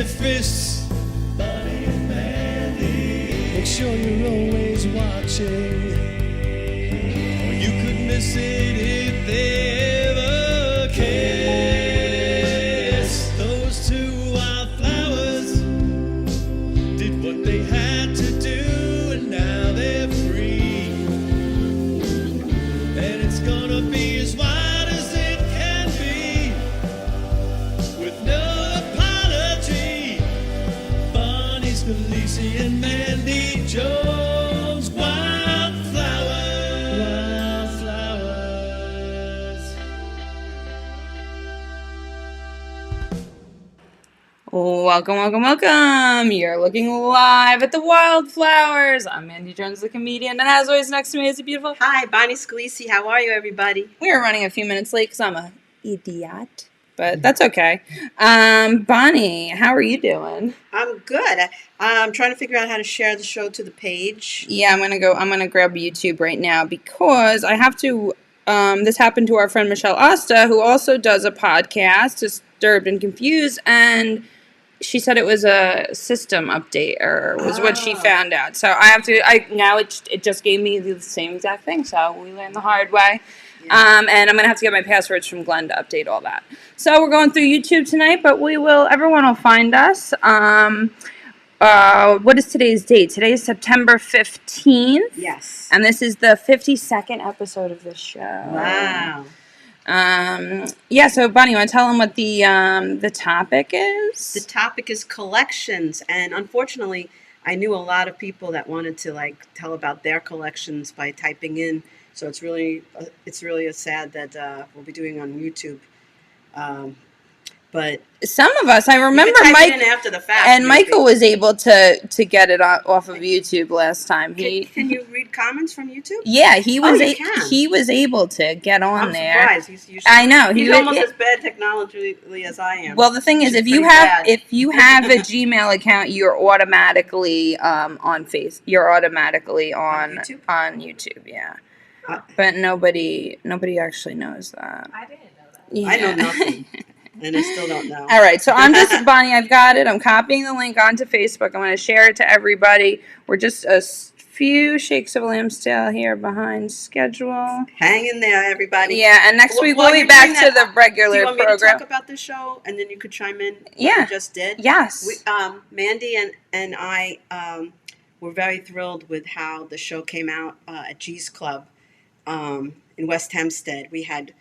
fists. Bonnie and Mandy. Make sure you're always watching, or you could miss it if they ever kiss. Those two wildflowers did what they had to do, and now they're free. And it's gonna be as wide as it can be, with no apology. Bonnie, Scalisi, and Mandy Jones. Wildflowers, wildflowers. Welcome, welcome, welcome. You're looking live at the Wildflowers. I'm Mandy Jones, the comedian, and as always, next to me is a beautiful... Hi, Bonnie Scalisi. How are you, everybody? We are running a few minutes late because I'm a idiot, but that's okay. Bonnie, how are you doing? I'm good. I'm trying to figure out how to share the show to the page. Yeah, I'm gonna grab YouTube right now because I have to. This happened to our friend Michelle Asta, who also does a podcast, Disturbed and Confused, and she said it was a system update error was what she found out. So I have to. Now it just gave me the same exact thing. So we learned the hard way. Yeah. And I'm gonna have to get my passwords from Glenn to update all that. So we're going through YouTube tonight, but everyone will find us. What is today's date? Today is September 15th. Yes. And this is the 52nd episode of this show. Wow. Yeah, so Bonnie, you want to tell them what the topic is? The topic is collections, and unfortunately, I knew a lot of people that wanted to tell about their collections by typing in. So it's really sad that we'll be doing on YouTube. But some of us, I remember Mike after the fact, and maybe. Michael was able to get it off of YouTube last time. Can you read comments from YouTube? Yeah, he was able to get on there. I'm surprised. I know he's almost as bad technologically as I am. Well, the thing is, if you have a Gmail account, you're automatically on You're automatically on YouTube. Yeah, but nobody actually knows that. I didn't know that. Yeah. I know nothing. And I still don't know. All right, so I'm just, Bonnie, I've got it. I'm copying the link onto Facebook. I'm going to share it to everybody. We're just a few shakes of a lamb tail here behind schedule. Hang in there, everybody. Yeah, and next week we'll be back to the regular program. Do you want me to talk about the show, and then you could chime in? Yeah. You just did? Yes. Mandy and I were very thrilled with how the show came out at G's Club in West Hempstead. We had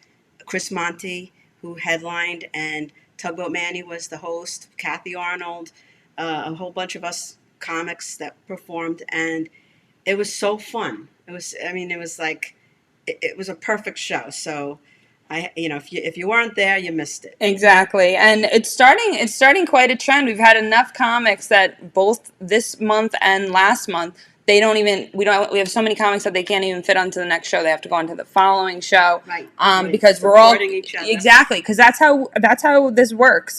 Chris Monty, who headlined, and Tugboat Manny was the host, Kathy Arnold, a whole bunch of us comics that performed, and it was so fun. It was a perfect show. So if you weren't there, you missed it. Exactly. And it's starting quite a trend. We've had enough comics that both this month and last month, we have so many comics that they can't even fit onto the next show. They have to go onto the following show. Right. Because we're all each other. Exactly, because that's how this works.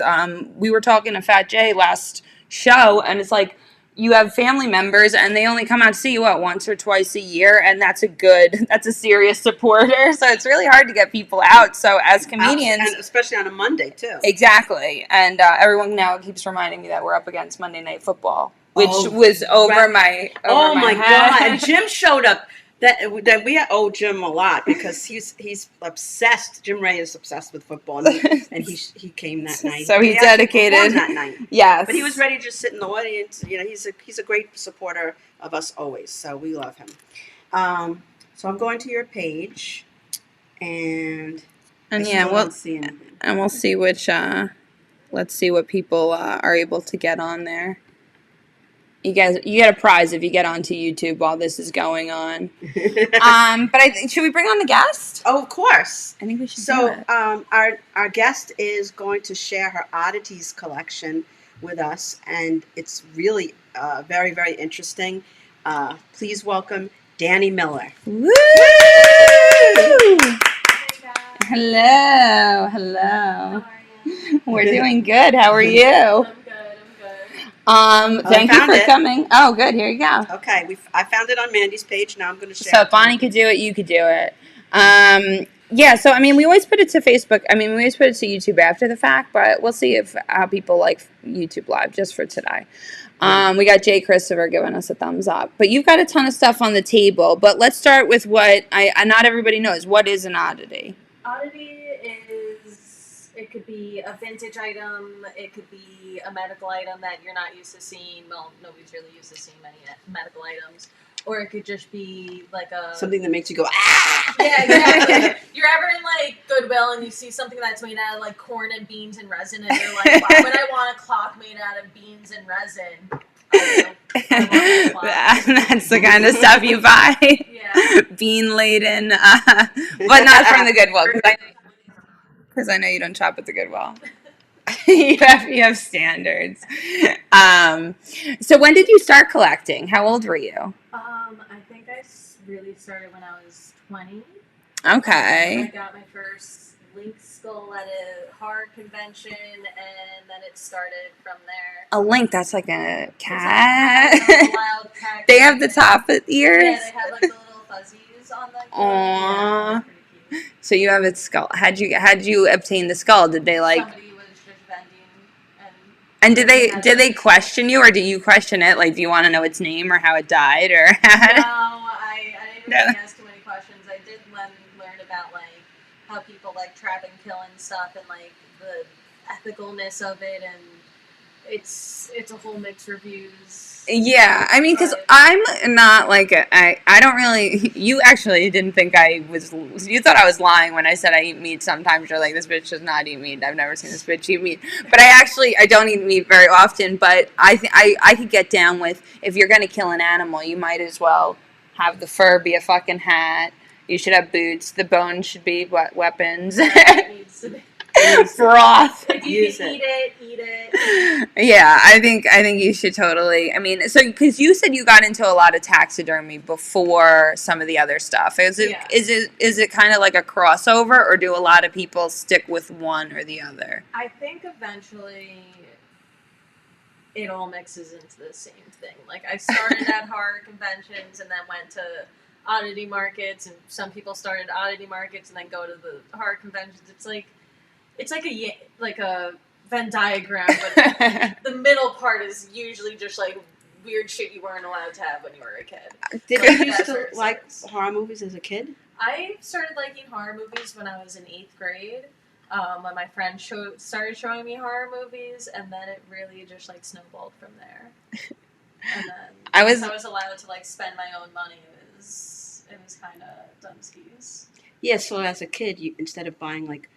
We were talking to Fat Jay last show, and it's like you have family members and they only come out to see you once or twice a year, and that's a serious supporter. So it's really hard to get people out. So as comedians, and especially on a Monday too. Exactly. And everyone now keeps reminding me that we're up against Monday Night Football. Which was over my head. God! And Jim showed up. That we had Jim a lot because he's obsessed. Jim Ray is obsessed with football, and he came that night. So he dedicated that night. Yes, but he was ready to just sit in the audience. He's a great supporter of us always. So we love him. So I'm going to your page, and we'll see which. Let's see what people are able to get on there. You get a prize if you get onto YouTube while this is going on. But should we bring on the guest? Oh, of course. I think we should. So, do it. Our guest is going to share her oddities collection with us, and it's really very, very interesting. Please welcome Dani Miller. Woo! Hello. How are you? We're doing good. How are you? Thank you for coming. Oh, good. Here you go. Okay, I found it on Mandy's page. Now I'm going to share. So if Bonnie could do it, you could do it. Yeah, so I mean, we always put it to Facebook. I mean, we always put it to YouTube after the fact, but we'll see if how people like YouTube Live just for today. We got Jay Christopher giving us a thumbs up, but you've got a ton of stuff on the table. But let's start with what not everybody knows. What is an oddity? Oddity is, it could be a vintage item, it could be a medical item that you're not used to seeing. Well, nobody's really used to seeing many medical items. Or it could just be like a... Something that makes you go, ah! Yeah, exactly. You're ever in, like, Goodwill and you see something that's made out of, like, corn and beans and resin, and you're like, why would I want a clock made out of beans and resin? I want a That's the kind of stuff you buy. Yeah. Bean laden, but not from the Goodwill, because I know you don't shop at the Goodwill. you have standards. So when did you start collecting? How old were you? I think I really started when I was 20. Okay. I got my first link skull at a horror convention, and then it started from there. A link, that's like a It's cat. like a wild cat. They have the top ears. Yeah, they had like the little fuzzies on them. Aww. Yeah, pretty cute. So you have its skull. Had you obtained the skull? Did they like? Somebody was just vending, And did they question you, or do you question it? Like, do you want to know its name or how it died, or? No, I didn't really ask too many questions. I did learn about like how people like trap and kill and stuff, and like the ethicalness of it, and it's a whole mixed reviews. Yeah, I mean, because I'm not like I don't really. You actually didn't think I was. You thought I was lying when I said I eat meat. Sometimes you're like, this bitch does not eat meat. I've never seen this bitch eat meat. But I don't eat meat very often. But I could get down with, if you're gonna kill an animal, you might as well have the fur be a fucking hat. You should have boots. The bones should be weapons. It needs to be. Broth. If you can eat it. Yeah, I think you should totally. I mean, so because you said you got into a lot of taxidermy before some of the other stuff. Is it kind of like a crossover, or do a lot of people stick with one or the other? I think eventually it all mixes into the same thing. Like I started at horror conventions and then went to oddity markets, and some people started oddity markets and then go to the horror conventions. It's like a Venn diagram, but the middle part is usually just like weird shit you weren't allowed to have when you were a kid. Did you used to like horror movies as a kid? I started liking horror movies when I was in 8th grade. When my friend started showing me horror movies, and then it really just like snowballed from there. And then I was allowed to like spend my own money. It was kind of dumpskis. Yeah, so as a kid, you instead of buying like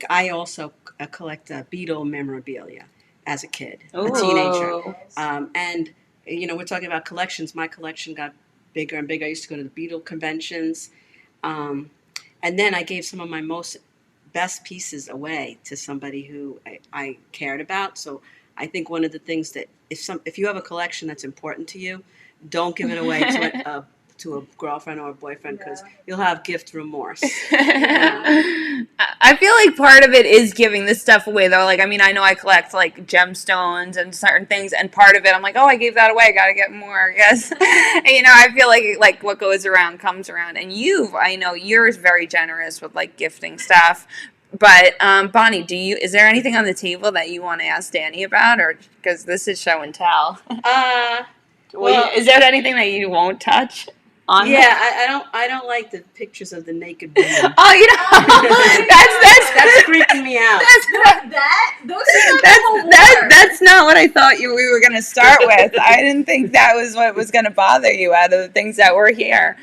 I also collect Beatle memorabilia as a kid, a teenager. And, we're talking about collections. My collection got bigger and bigger. I used to go to the Beatle conventions. And then I gave some of my best pieces away to somebody who I cared about. So I think one of the things that if you have a collection that's important to you, don't give it away to a girlfriend or a boyfriend, because you'll have gift remorse. I feel like part of it is giving this stuff away, though. Like, I mean, I know I collect like gemstones and certain things, and part of it, I'm like, oh, I gave that away, I gotta get more, I guess. I feel like what goes around comes around, and I know you're very generous with like gifting stuff. But Bonnie, is there anything on the table that you want to ask Dani about, or because this is show and tell? Is there anything that you won't touch? I don't like the pictures of the naked women. That's freaking me out. That's not what I thought we were going to start with. I didn't think that was what was going to bother you out of the things that were here.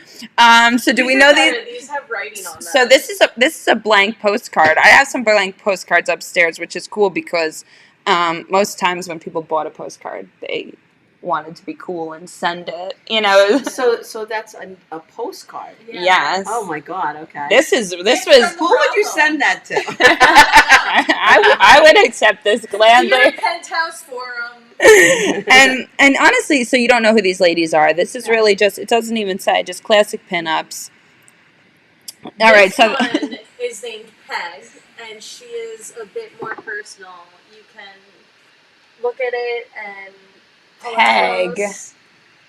So do we know these have writing on them? So this is a blank postcard. I have some blank postcards upstairs, which is cool because most times when people bought a postcard, they wanted to be cool and send it, So that's a postcard. Yeah. Yes. Oh my God. Okay. This was. Who would you send that to? I would accept this gladly. Your penthouse forum. and honestly, so you don't know who these ladies are. This is really just. It doesn't even say, just classic pinups. All right. So this one is named Peg, and she is a bit more personal. You can look at it and. Peg.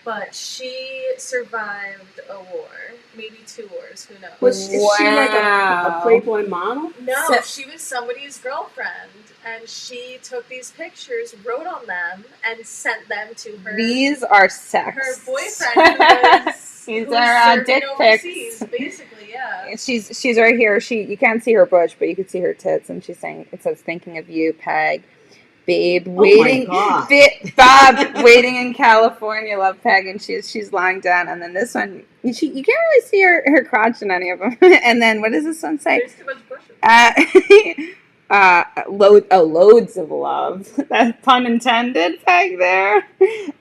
But she survived a war. maybe tours. Who knows? Is she like a Playboy model? No, she was somebody's girlfriend, and she took these pictures, wrote on them, and sent them to her. These are sex. Her boyfriend, who was, These who was are serving dick overseas, pics. basically, yeah. She's right here. You can't see her bush, but you can see her tits, and she's saying, it says, "Thinking of you, Peg." Babe, waiting. God. Bob, waiting in California, love Peg, and she's lying down. And then this one, you can't really see her crotch in any of them. And then what does this one say? There's too much bushes. Loads of love. That pun intended, Peg there.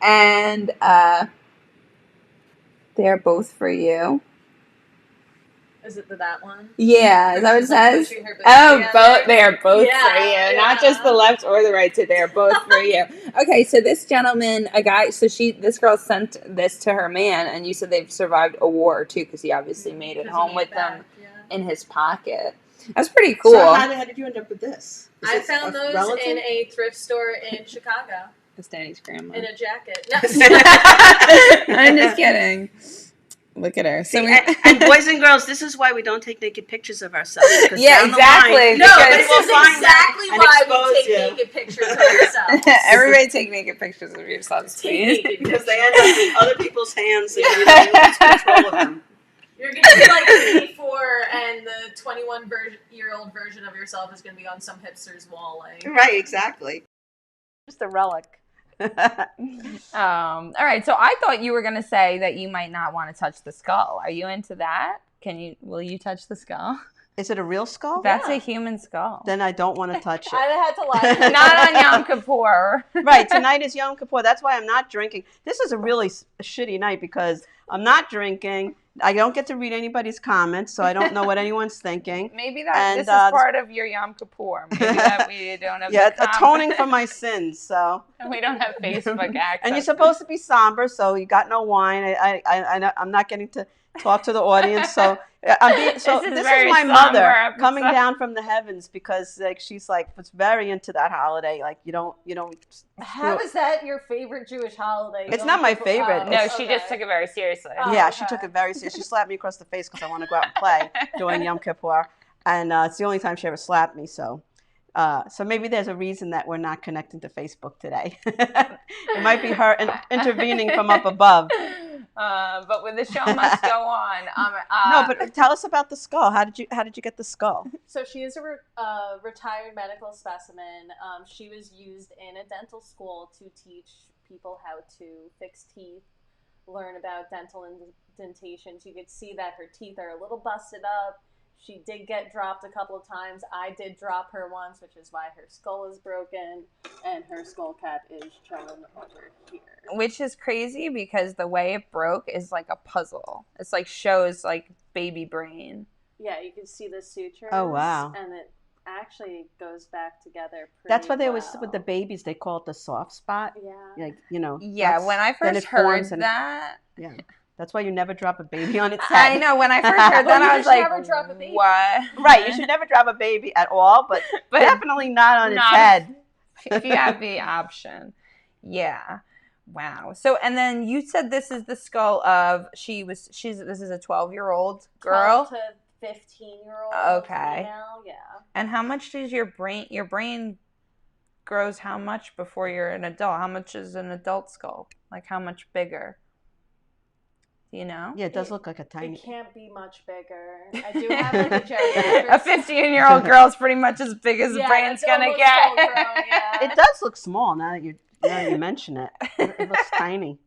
And they're both for you. Is it that one? Yeah, is that what it says? Pushing her boobs Oh, together? both. They are both Yeah, for you, not yeah. just the left or the right. They are both for you. Okay, so this gentleman, a guy. So this girl sent this to her man, and you said they've survived a war or two because he obviously made it home with them in his pocket. That's pretty cool. So how did you end up with this? I found those in a thrift store in Chicago. It's Dani's grandma. In a jacket. No. I'm just kidding. Look at her. So and boys and girls, this is why we don't take naked pictures of ourselves. Yeah, exactly. No, this will is find exactly and why expose we take you. naked pictures of ourselves. Everybody take naked pictures of yourselves, please. Because they end up in other people's hands and you lose control of them. You're going to be like the 84 and the 21-year-old version of yourself is going to be on some hipster's wall. Like. Right, exactly. Just a relic. All right, so I thought you were going to say that you might not want to touch the skull. Are you into that? Will you touch the skull? Is it a real skull? That's a human skull. Then I don't want to touch it. I had to lie. Not on Yom Kippur. Right, tonight is Yom Kippur. That's why I'm not drinking. This is a really shitty night because I'm not drinking. I don't get to read anybody's comments, so I don't know what anyone's thinking. Maybe this is part of your Yom Kippur. Maybe that we don't have atoning for my sins, so. We don't have Facebook access. And you're supposed to be somber, so you got no wine. I'm not getting to talk to the audience, so this is my mother coming down from the heavens because she's was very into that holiday. Like you don't. How is that your favorite Jewish holiday? It's not my favorite. No, she just took it very seriously. She took it very seriously. She slapped me across the face because I want to go out and play during Yom Kippur, and it's the only time she ever slapped me. So maybe there's a reason that we're not connecting to Facebook today. It might be her intervening from up above. But the show must go on. No, but tell us about the skull. How did you get the skull? So she is a retired medical specimen. She was used in a dental school to teach people how to fix teeth, learn about dental indentations. You could see that her teeth are a little busted up. She did get dropped a couple of times. I did drop her once, which is why her skull is broken, and her skull cap is shown over here. Which is crazy because the way it broke is like a puzzle. It's shows baby brain. Yeah, you can see the sutures. Oh, wow. And it actually goes back together pretty That's why they well. with the babies, they call it the soft spot. Yeah. Yeah, when I first heard that. Yeah. That's why you never drop a baby on its head. I know. When I first heard that, I was like, never drop a baby. What? Right. You should never drop a baby at all, but definitely not on its head. If you have the option. Yeah. Wow. So, and then you said this is the skull of, this is a 12-year-old girl? 12 to 15-year-old female, yeah. And how much does your brain grows how much before you're an adult? How much is an adult skull? How much bigger? Do you know? Yeah, it does look like a tiny. It can't be much bigger. I do have a geriatric. A 15-year-old girl is pretty much as big as the brain's gonna get. It does look small now that you mention it. It looks tiny.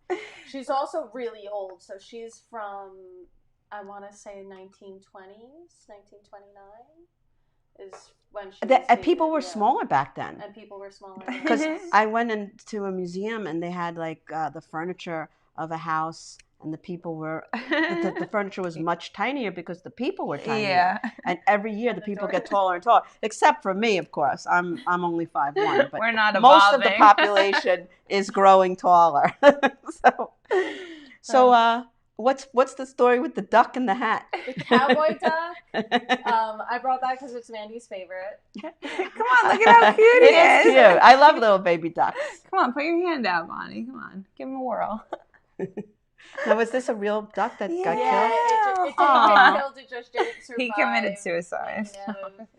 She's also really old, so she's from, I want to say 1920s, 1929 is when she people were smaller back then. And people were smaller. Because I went into a museum and they had the furniture of a house. And the people were, the furniture was much tinier because the people were tinier. Yeah. And every year the people get taller and taller, except for me, of course. I'm only 5'1", but we're not most of evolving. the population is growing taller. So what's the story with the duck and the hat? The cowboy duck. I brought that because it's Mandy's favorite. Come on, look at how cute he is. Cute. I love little baby ducks. Come on, put your hand out, Bonnie. Come on, give him a whirl. Now, was this a real duck that got Yeah, killed? it didn't get killed. It just didn't survive. He committed suicide.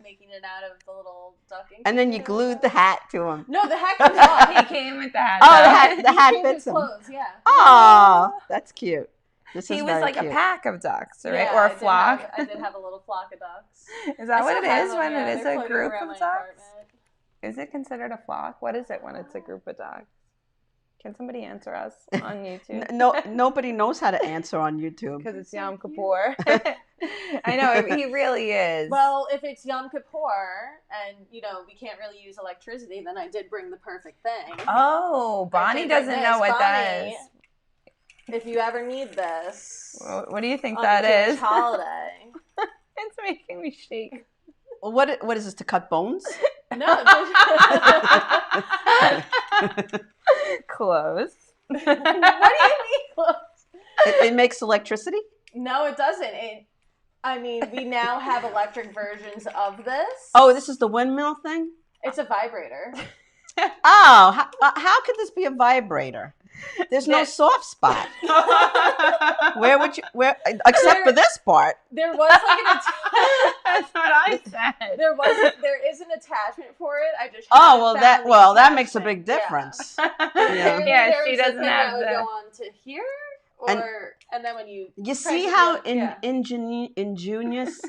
Making it out of the little duck. And then you glued the hat to him. No, the hat comes off. He came with the hat. Oh, the hat He came fits with him. clothes, yeah. Oh, that's cute. This He is was very like cute. a pack of ducks, right? Yeah, or a flock. I did have a little flock of ducks. Is that I what still it have is them, when yeah, it is they're a floating group around of my ducks? apartment. Is it considered a flock? What is it when it's a group of dogs? Can somebody answer us on YouTube? No, nobody knows how to answer on YouTube. Because it's Yom Kippur. I know, he really is. Well, if it's Yom Kippur and, we can't really use electricity, then I did bring the perfect thing. Oh, Bonnie doesn't know what that is. If you ever need this. What do you think on that the Jewish is? holiday. It's making me shake. Well, what is this, to cut bones? No. Close. What do you mean close? It makes electricity? No, it doesn't. We now have electric versions of this. Oh, this is the windmill thing? It's a vibrator. Oh, how could this be a vibrator? There's no soft spot. Where except for this part. There was like an That's what I said. there is an attachment for it. I just that makes a big difference. Apparently Yeah, there she was a doesn't thing have that would the- go on to here, and then when you see how ingenious,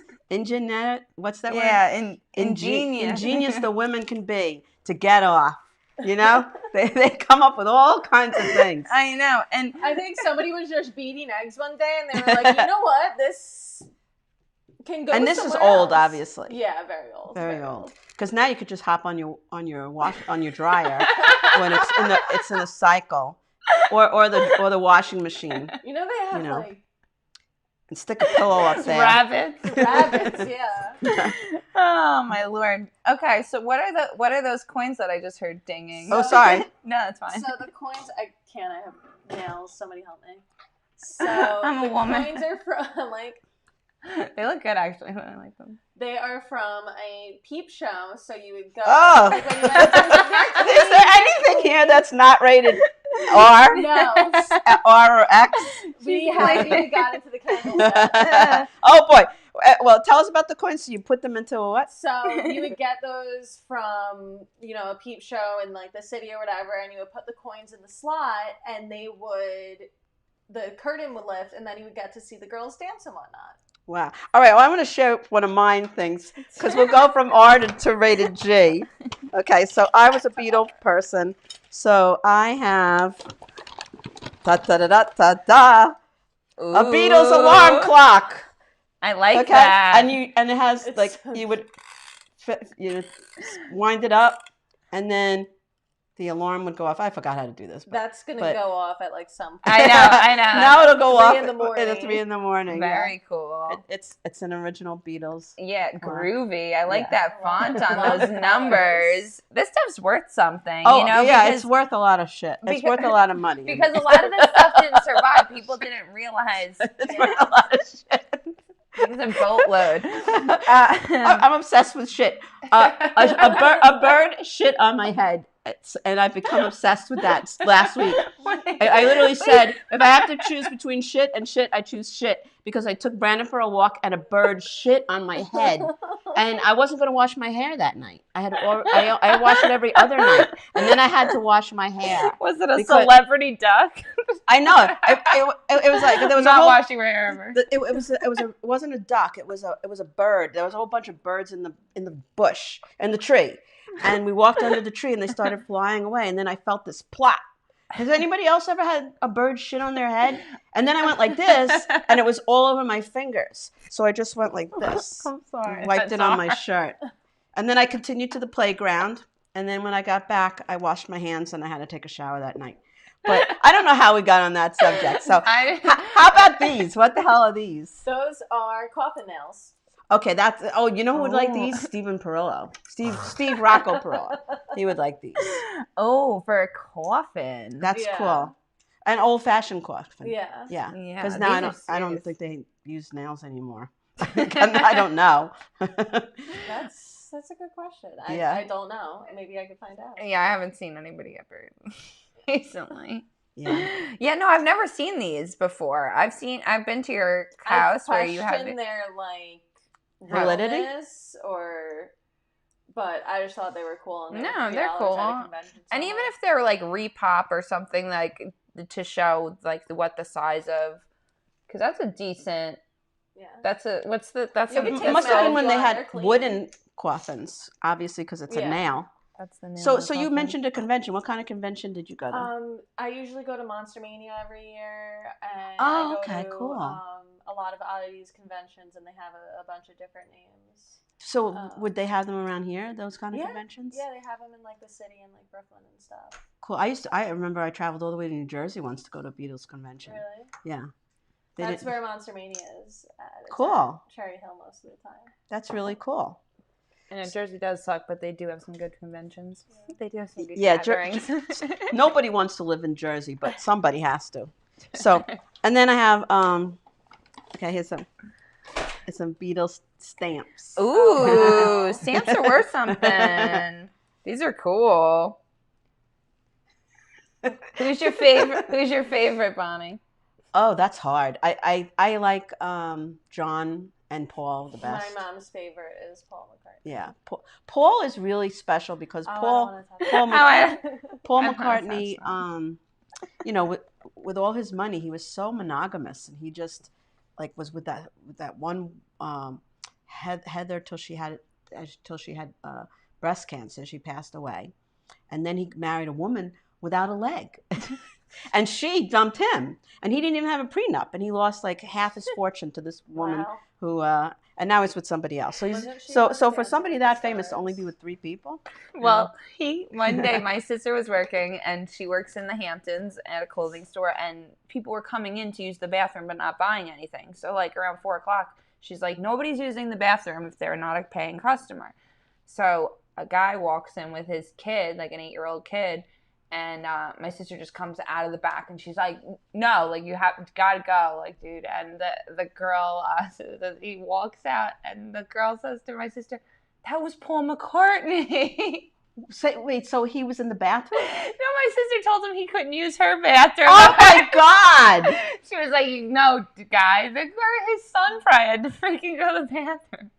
what's that word? Yeah, ingenious. Ingenious the women can be to get off. They come up with all kinds of things. I know, and I think somebody was just beating eggs one day, and they were like, you know what, this can go. And this is somewhere old, else. obviously. Yeah, very old. Very old. Because now you could just hop on your dryer when it's in a cycle, or the washing machine. They have like and stick a pillow up there. rabbits, yeah. Oh my Lord. Okay, so what are those coins that I just heard dinging? Oh, sorry. No, that's fine. So the coins, I have nails. Somebody help me. So I'm a woman. Coins are from They look good, actually. I like them. They are from a peep show, so you would go. Oh. Like when you went to Is there anything here that's not rated R? No. R or X? We got into the candle set. Oh boy. Well, tell us about the coins. So you put them into a what? So you would get those from, a peep show in like the city or whatever, and you would put the coins in the slot, and the curtain would lift, and then you would get to see the girls dance and whatnot. Wow. All right. Well, I want to share one of mine things because we'll go from R to rated G. Okay. So I was a Beatle person. So I have a Beatles alarm clock. I like Okay. that. And it has you would wind it up, and then the alarm would go off. I forgot how to do this. That's going to go off at like some point. I know. Now it'll go 3 off in the morning. at 3 in the morning. Very cool. It's an original Beatles. Yeah, groovy. I like Yeah. that font on those numbers. This stuff's worth something, Oh, yeah, because, it's worth a lot of shit. It's worth a lot of money. because a lot of this stuff didn't survive. People didn't realize it's worth a lot of shit. it's a boatload. I'm obsessed with shit. A bird shit on my head. And I've become obsessed with that last week. I literally said, if I have to choose between shit and shit, I choose shit. Because I took Brandon for a walk and a bird shit on my head. And I wasn't going to wash my hair that night. I wash it every other night. And then I had to wash my hair. Was it a celebrity duck? I know. It was like, there was not washing my hair ever. It wasn't a duck. It was a bird. There was a whole bunch of birds in the bush, in the tree. And we walked under the tree and they started flying away. And then I felt this plop. Has anybody else ever had a bird shit on their head? And then I went like this and it was all over my fingers. So I just went like this. I'm sorry. Wiped it on my shirt. And then I continued to the playground. And then when I got back, I washed my hands and I had to take a shower that night. But I don't know how we got on that subject. So how about these? What the hell are these? Those are coffin nails. Okay, you know who would like these? Stephen Perillo. Steve Rocco Perillo. He would like these. Oh, for a coffin. That's cool. An old-fashioned coffin. Yeah. Yeah. Yeah, Because now I don't think they use nails anymore. I don't know. That's a good question. I don't know. Maybe I could find out. Yeah, I haven't seen anybody get buried recently. Yeah, no, I've never seen these before. I've been to your house where you have their like Validity? realness but I just thought they were cool. And No, they're $3 cool. at a convention And even somewhere. if they're like repop or something, like to show like what the size of, because that's a decent. Yeah. That's a You can It take must them have out been if when you they want, had they're clean. wooden coffins, obviously, because it's a Yeah. nail. That's the nail. So you mentioned a convention. What kind of convention did you go to? I usually go to Monster Mania every year, and Oh, I go okay, to cool. a lot of oddities conventions, and they have a bunch of different names. So would they have them around here? Those kind of Yeah. conventions? Yeah, they have them in like the city and like Brooklyn and stuff. Cool. I remember I traveled all the way to New Jersey once to go to a Beatles convention. Really? Yeah. That's where Monster Mania is at. It's Cool. at Cherry Hill most of the time. That's really cool. And New Jersey does suck, but they do have some good conventions. Yeah. They do have some good Yeah, gatherings. Nobody wants to live in Jersey, but somebody has to. So, and then I have okay, here's some Beatles stamps. Ooh, stamps are worth something. These are cool. Who's your favorite, Bonnie? Oh, that's hard. I like John and Paul the best. My mom's favorite is Paul McCartney. Yeah, Paul is really special because Paul I'm McCartney, not with all his money, he was so monogamous, and he just like was with that one Heather till she had breast cancer. She passed away, and then he married a woman without a leg. And she dumped him, and he didn't even have a prenup, and he lost like half his fortune to this woman who, and now he's with somebody else. So for somebody that famous to only be with 3 people. Well, one day my sister was working, and she works in the Hamptons at a clothing store, and people were coming in to use the bathroom but not buying anything. So like around 4:00, she's like, nobody's using the bathroom if they're not a paying customer. So a guy walks in with his kid, like an 8-year-old kid. And my sister just comes out of the back, and she's like, no, like, you gotta go, like, dude. And the girl, he walks out, and the girl says to my sister, that was Paul McCartney. So he was in the bathroom? No, my sister told him he couldn't use her bathroom. Oh, my God. She was like, no, guy, his son probably had to freaking go to the bathroom.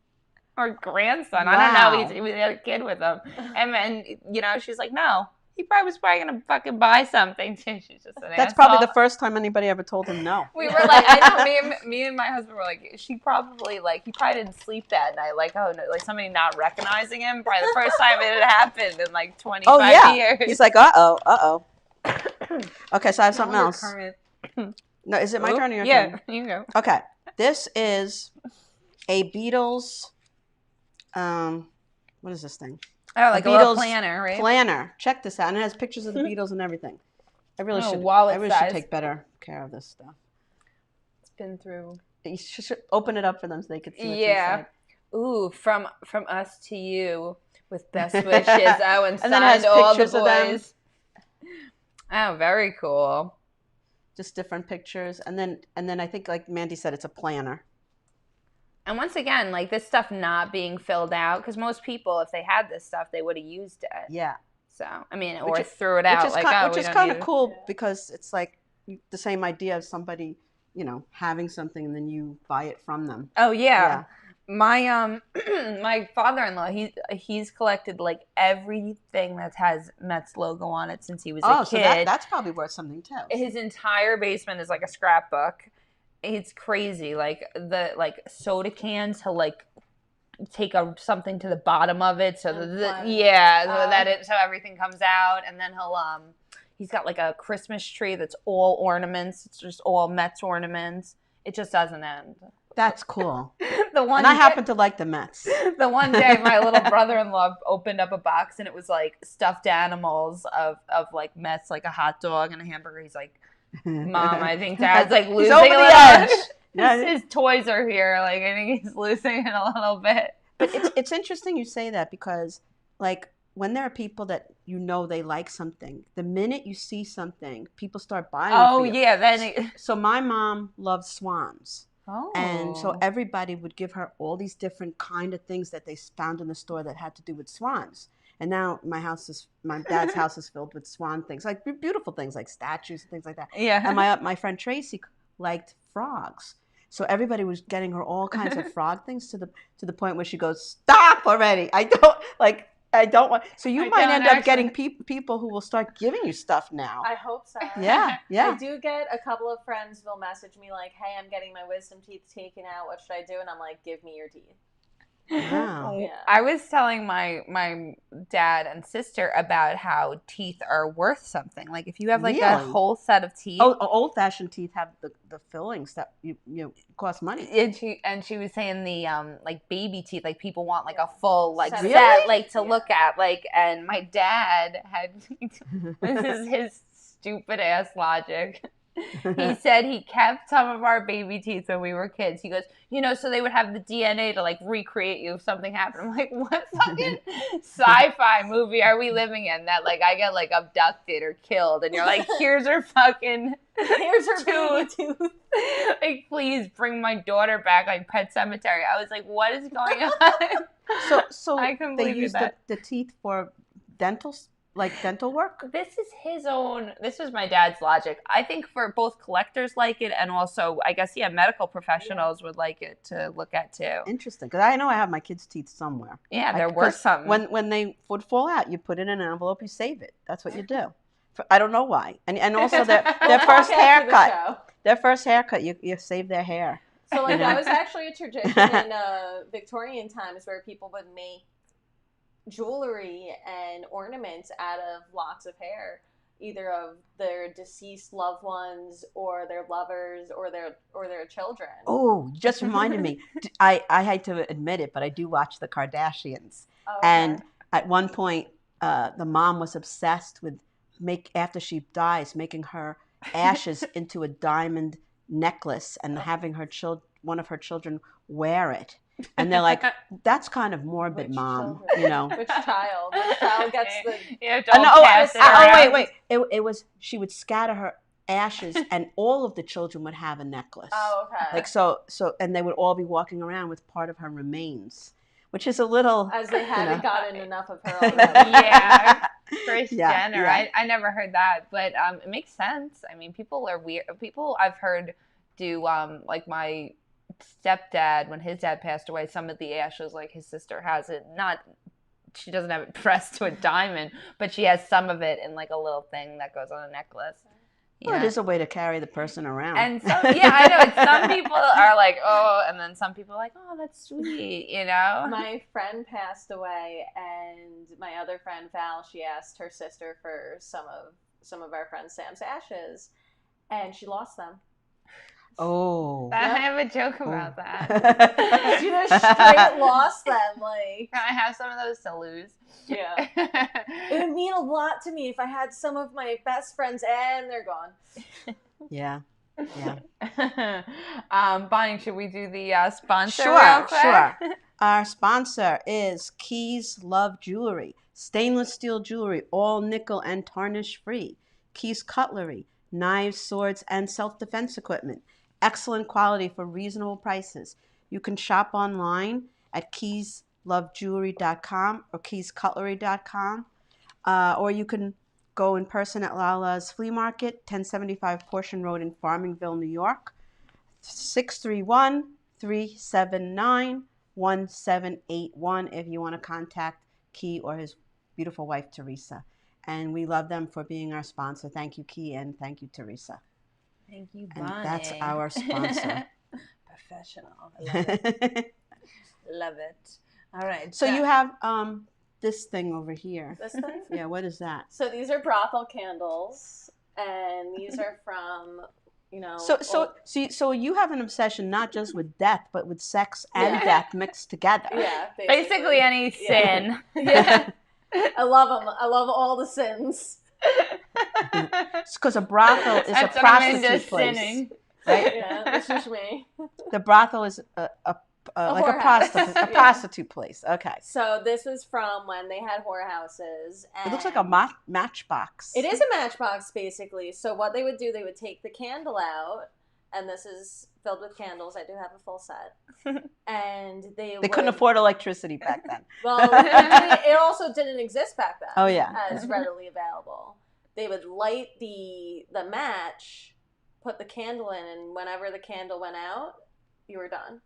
Or grandson. Wow. I don't know. He had a kid with him. And then, she's like, no. He probably was going to fucking buy something too. She's just an That's asshole. probably the first time anybody ever told him no. We were like, I know, me and my husband were like, he probably didn't sleep that night. Like, oh no, like somebody not recognizing him. Probably the first time it had happened in like 25 years. He's like, uh-oh. Okay, so I have something else. No, is it my turn or your turn? Yeah, you go. Okay, this is a Beatles, what is this thing? Oh, like a little planner, right? Planner. Check this out. And it has pictures of the Beatles and everything. I really should take better care of this stuff. It's been through. You should open it up for them so they could see what's inside. Ooh, from us to you with best wishes. Oh, and then it has all the pictures of them. boys. Oh, very cool. Just different pictures. And then I think, like Mandy said, it's a planner. And once again, like this stuff not being filled out, because most people, if they had this stuff, they would have used it. Yeah. So, I mean, or threw it out. Which is kind of cool because it's like the same idea of somebody, having something and then you buy it from them. Oh, yeah. My my father-in-law, he's collected like everything that has Mets logo on it since he was a kid. So that's probably worth something too. His entire basement is like a scrapbook. It's crazy. Like the soda cans, he'll like take something to the bottom of it so so everything comes out, and then he's got like a Christmas tree that's all ornaments. It's just all Mets ornaments. It just doesn't end. That's cool. And I happen to like the Mets. The one day my little brother-in-law opened up a box and it was like stuffed animals of like Mets, like a hot dog and a hamburger. He's like, Mom, I think Dad's like losing over the edge. His toys are here. Like, I think he's losing it a little bit. But it's interesting you say that because, like, when there are people that they like something, the minute you see something, people start buying it for you. Yeah. So my mom loved swans. Oh. And so everybody would give her all these different kind of things that they found in the store that had to do with swans. And now my dad's house is filled with swan things, like beautiful things, like statues and things like that. Yeah. And my friend Tracy liked frogs. So everybody was getting her all kinds of frog things to the point where she goes, "Stop already! I don't want." So you might end up getting people who will start giving you stuff now. I hope so. Yeah. I do get a couple of friends will message me like, "Hey, I'm getting my wisdom teeth taken out. What should I do?" And I'm like, "Give me your teeth." Wow. Yeah. I was telling my dad and sister about how teeth are worth something. Like if you have like a Really? whole set of teeth. Oh, old-fashioned teeth have the fillings that you cost money. And she was saying the like baby teeth, like people want like a full like Set. set Really? like to look at, like, and my dad had this is his stupid ass logic. He said he kept some of our baby teeth when we were kids. He goes, so they would have the DNA to like recreate you if something happened. I'm like, what fucking sci-fi movie are we living in that like I get like abducted or killed and you're like, here's her baby tooth. Like, please bring my daughter back, like Pet Cemetery. I was like, what is going on? So I couldn't they believe use that. the teeth for dental work? This is my dad's logic. I think for both collectors like it and also, I guess, medical professionals would like it to look at too. Interesting, because I know I have my kids' teeth somewhere. Yeah, they're worth something. When they would fall out, you put it in an envelope, you save it. That's what you do. I don't know why. And also their first haircut. Their first haircut, you save their hair. So like that was actually a tradition in Victorian times where people would make jewelry and ornaments out of locks of hair, either of their deceased loved ones or their lovers or their children. Oh, you just reminded me. I hate to admit it, but I do watch the Kardashians. Oh, okay. And at one point, the mom was obsessed with after she dies, making her ashes into a diamond necklace and having one of her children wear it. And they're like, that's kind of morbid, Which Mom. children? Which child? Which child gets the? Wait. It was she would scatter her ashes, and all of the children would have a necklace. Oh, okay. Like so, and they would all be walking around with part of her remains, which is a little. As they hadn't gotten enough of her already. Yeah, Kris Jenner. Yeah. I never heard that, but it makes sense. I mean, people are weird. People I've heard do like my stepdad, when his dad passed away, some of the ashes, like his sister has it, she doesn't have it pressed to a diamond, but she has some of it in like a little thing that goes on a necklace. Well, it is a way to carry the person around. And so, I know. Some people are like, oh, and then some people are like, oh, that's sweet, My friend passed away, and my other friend Val, she asked her sister for some of our friend Sam's ashes, and she lost them. Oh. I have a joke about that. She just straight lost them. Like, can I have some of those to lose? Yeah. It would mean a lot to me if I had some of my best friends and they're gone. Yeah. Bonnie, should we do the sponsor real quick? Sure. Our sponsor is Keys Love Jewelry. Stainless steel jewelry, all nickel and tarnish free. Keys Cutlery, knives, swords, and self-defense equipment. Excellent quality for reasonable prices. You can shop online at keyslovejewelry.com or keyscutlery.com, or you can go in person at Lala's Flea Market, 1075 Portion Road in Farmingville, New York, 631-379-1781 if you want to contact Key or his beautiful wife, Teresa. And we love them for being our sponsor. Thank you, Key, and thank you, Teresa. Thank you, Bonnie. And that's our sponsor. Professional. I love it. Love it. All right. So you have this thing over here. This thing? Yeah, what is that? So these are Brothel Candles, and these are from, So you have an obsession not just with death, but with sex and death mixed together. Yeah. Basically any sin. Yeah. I love them. I love all the sins. It's because a brothel is a prostitute place. Sinning. Right? Yeah, this is me. The brothel is like a prostitute place. Okay. So this was from when they had whorehouses. It looks like a matchbox. It is a matchbox, basically. So what they would do, they would take the candle out, and this is filled with candles. I do have a full set. And they couldn't afford electricity back then. Well, it also didn't exist back then. Oh, yeah. As readily available. They would light the match, put the candle in, and whenever the candle went out, you were done.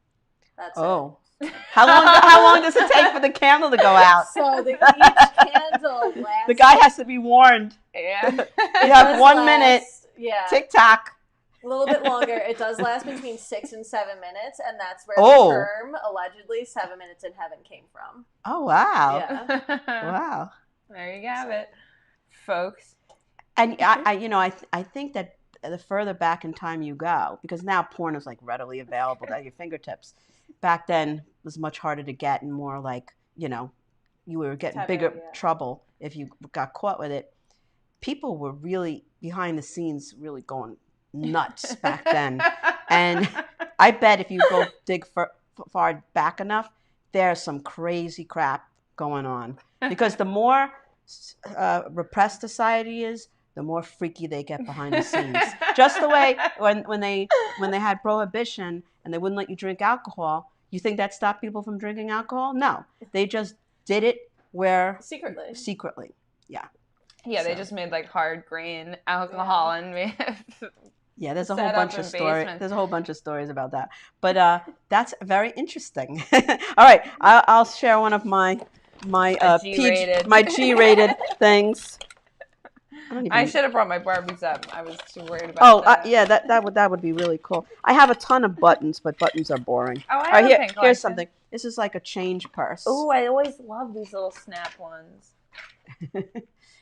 That's it. How long does it take for the candle to go out? So each candle lasts. The guy has to be warned. Yeah. You have 1 minute. Yeah. TikTok. A little bit longer. It does last between 6 and 7 minutes, and that's where Oh. the term allegedly 7 minutes in heaven came from. Oh, wow. Yeah. Wow. There you have it, folks. And I think that the further back in time you go, because now porn is like readily available at your fingertips. Back then it was much harder to get, and more like, you were getting bigger trouble if you got caught with it. People were really behind the scenes, really going nuts back then. And I bet if you go dig far back enough, there's some crazy crap going on. Because the more repressed society is, the more freaky they get behind the scenes. Just the way when they had prohibition and they wouldn't let you drink alcohol, you think that stopped people from drinking alcohol? No, they just did it secretly. Yeah. Yeah, they just made like hard grain alcohol and yeah, there's a whole bunch of stories. There's a whole bunch of stories about that. But that's very interesting. All right, I'll share one of my G-rated things. I should have brought my Barbies up. I was too worried about that. Yeah, that would be really cool. I have a ton of buttons, but buttons are boring. Oh, I have a pink collection. Here's something. This is like a change purse. Oh, I always love these little snap ones.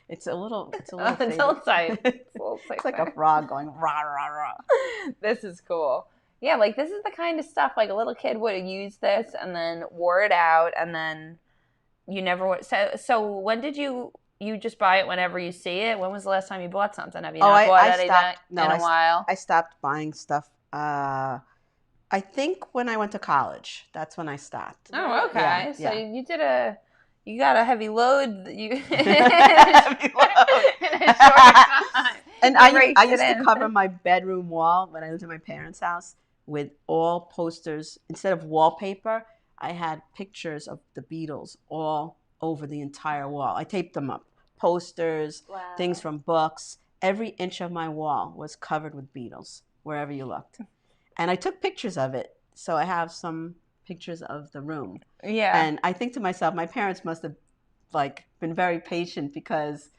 It's a little It's a little tight. It's like a frog going rah, rah, rah. This is cool. Yeah, like this is the kind of stuff like a little kid would have used this and then wore it out, and then you never would. So when did you just buy it whenever you see it? When was the last time you bought something? Have you not bought anything in a while? I stopped buying stuff. I think when I went to college, that's when I stopped. Oh, okay. So you got a heavy load. In a short time. And I used to cover my bedroom wall when I lived in my parents' house with all posters. Instead of wallpaper, I had pictures of the Beatles all over the entire wall. I taped them up. Posters, things from books. Every inch of my wall was covered with Beatles, wherever you looked. And I took pictures of it, so I have some pictures of the room. Yeah. And I think to myself, my parents must have been very patient, because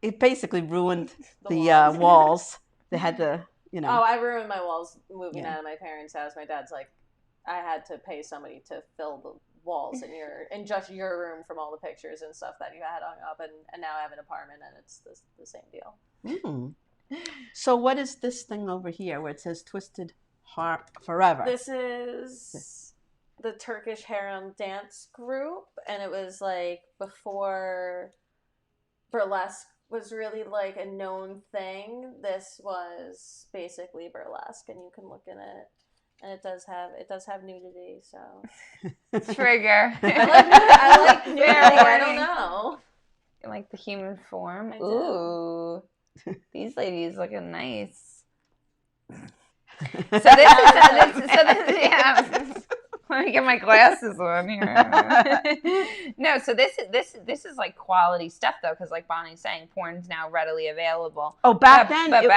it basically ruined the walls. They had to, Oh, I ruined my walls moving out of my parents' house. My dad's like, I had to pay somebody to fill the walls in just your room from all the pictures and stuff that you had hung up, and now I have an apartment and it's the same deal. So what is this thing over here where it says Twisted Heart Forever? This is the Turkish Harem dance group, and it was like before burlesque was really like a known thing. This was basically burlesque, and you can look in it. And it does have nudity, so Trigger. I like nudity. I don't know. You like the human form? I do. Ooh, these ladies looking nice. So this yeah. Let me get my glasses on here. No, so this is like quality stuff though, because like Bonnie's saying, porn's now readily available. Oh, back then it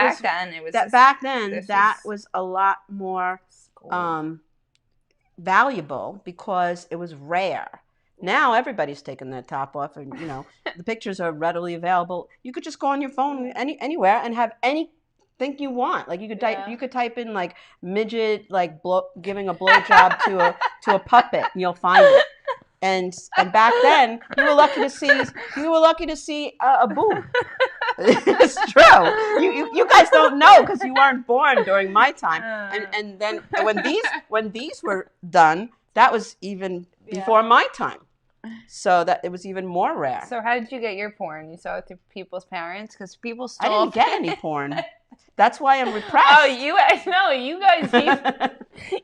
was a lot more valuable, because it was rare. Now everybody's taking their top off, and the pictures are readily available. You could just go on your phone anywhere and have anything you want. Like you could type in like midget giving a blowjob to a puppet, and you'll find it. And back then you were lucky to see a boob. It's true. You guys don't know, because you weren't born during my time. And then when these were done, that was even before my time. So that it was even more rare. So how did you get your porn? You saw it through people's parents? Because people stole. I didn't get any porn. That's why I'm repressed. Oh, you guys.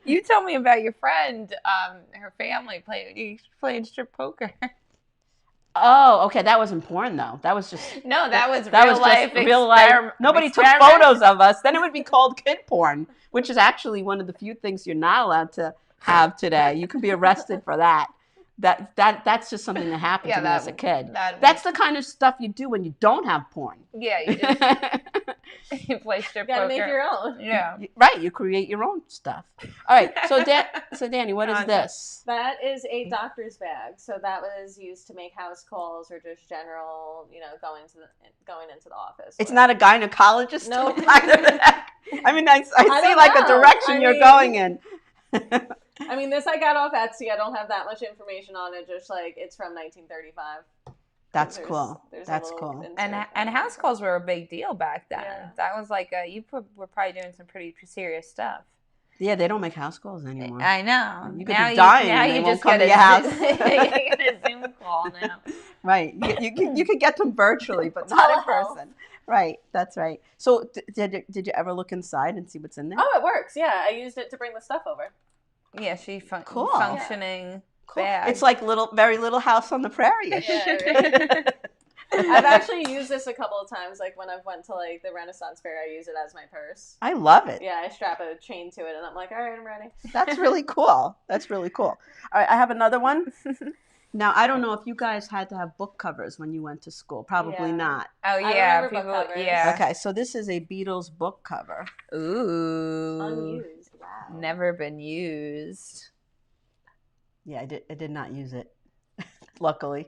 You told me about your friend. Her family playing strip poker. Oh, okay. That wasn't porn though. That was just No, that was that real was life. just real life. Nobody took experiment. photos of us. Then it would be called kid porn, which is actually one of the few things you're not allowed to have today. You can be arrested for that. That's just something that happened to me as a kid. That's the kind of stuff you do when you don't have porn. Yeah, you just you play strip You gotta poker. make your own. Yeah. Right, you create your own stuff. All right, so Dani, what is this? That is a doctor's bag. So that was used to make house calls or just general, going into the office. It's not a gynecologist. Nope. I mean, I see don't like a know. direction you're going in. I mean, this I got off Etsy. I don't have that much information on it. Just like it's from 1935. That's cool. There's That's a little cool. insert. And house calls were a big deal back then. Yeah. That was like were probably doing some pretty serious stuff. Yeah, they don't make house calls anymore. I know. You could be dying and they won't come to your house. You get a Zoom call now. Right. You could get them virtually, but not in person. Right. That's right. So did you ever look inside and see what's in there? Oh, it works. Yeah, I used it to bring the stuff over. Yeah, Cool. functioning bag. It's like very little house on the prairie. Yeah. I've actually used this a couple of times. Like when I've went to like the Renaissance Fair, I use it as my purse. I love it. Yeah, I strap a chain to it, and I'm like, all right, I'm ready. That's really cool. That's really cool. All right, I have another one. Now, I don't know if you guys had to have book covers when you went to school. Probably Yeah. not. Oh I yeah, remember book people. covers. Yeah. Okay, so this is a Beatles book cover. Ooh. Unused. Wow. Never been used. Yeah, I did not use it. Luckily.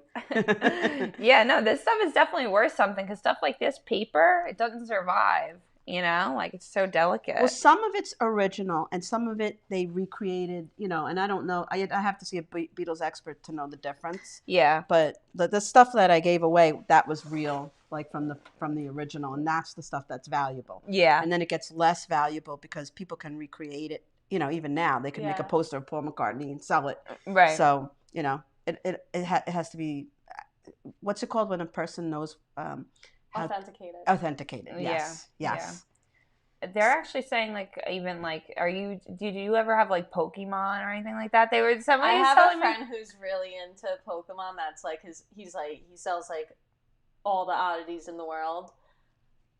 Yeah, no, this stuff is definitely worth something because stuff like this paper, it doesn't survive. Like it's so delicate. Well, some of it's original, and some of it they recreated. And I don't know. I have to see a Beatles expert to know the difference. Yeah. But the stuff that I gave away, that was real, like from the original, and that's the stuff that's valuable. Yeah. And then it gets less valuable because people can recreate it. Even now they can make a poster of Paul McCartney and sell it. Right. So it has to be, what's it called when a person knows Authenticated. authenticated. Yes. Yeah. Yes. Yeah. They're actually saying did you ever have like Pokemon or anything like that? I have a friend who's really into Pokemon. That's like he sells like all the oddities in the world.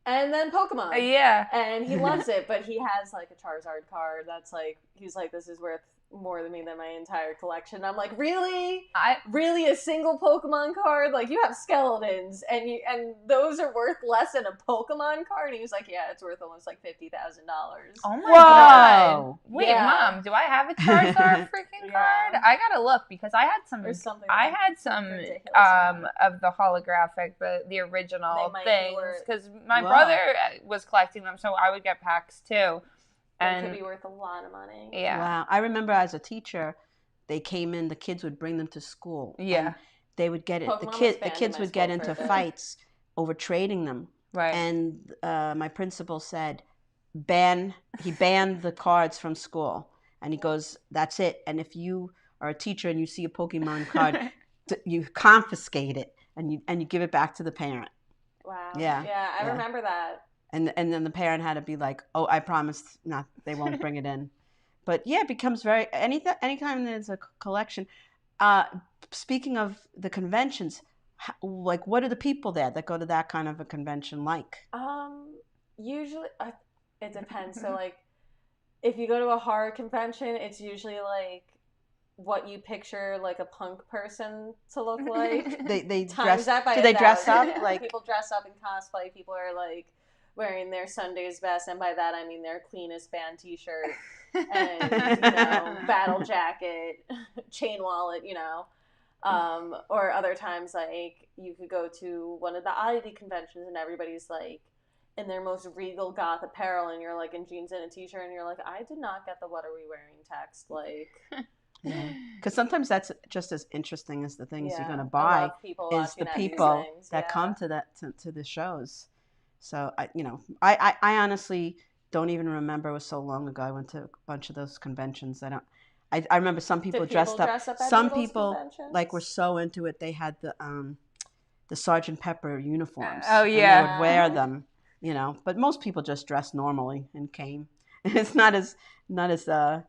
And then Pokemon. Yeah. And he loves it, but he has like a Charizard card that's like, he's like, this is worth more to me than my entire collection. I'm like, really? Really a single Pokemon card? Like, you have skeletons, and those are worth less than a Pokemon card? And he was like, yeah, it's worth almost like $50,000. Oh my Whoa. god! Wait, Yeah. Mom, do I have a Charizard freaking card? I gotta look because I had some. There's something I had some ridiculous about it. of the holographic, the original They might be things worth- because my Wow. brother was collecting them, so I would get packs too. It could be worth a lot of money. Yeah. Wow. I remember as a teacher, they came in, the kids would bring them to school. Yeah. And they would get it. Pokemon The was kids banned in my would get school into for a bit. fights over trading them. Right. And my principal said, he banned the cards from school. And he goes, that's it. And if you are a teacher and you see a Pokemon card, you confiscate it and you give it back to the parent. Wow. Yeah. Yeah, I Yeah. remember that. And then the parent had to be like, oh, I promised not, they won't bring it in. But yeah, it becomes anytime there's a collection. Speaking of the conventions, like what are the people there that go to that kind of a convention like? Usually, it depends. So, like, if you go to a horror convention, it's usually like what you picture like a punk person to look like. They Times dress. that by Do they dress 1,000. up like? People dress up in cosplay. People are like wearing their Sunday's best, and by that I mean their cleanest band T-shirt and battle jacket, chain wallet, or other times like you could go to one of the oddity conventions and everybody's like in their most regal goth apparel, and you're like in jeans and a T-shirt, and you're like, I did not get the "what are we wearing" text, like. Because sometimes that's just as interesting as the things you're going to I buy love people is the looking at these people things, that yeah. come to the shows. So I honestly don't even remember. It was so long ago. I went to a bunch of those conventions. I remember some people Did dressed people up. dress up at Some Beatles people conventions? like were so into it. They had the Sergeant Pepper uniforms. Oh, and yeah. they would wear them. But most people just dressed normally and came. It's not as a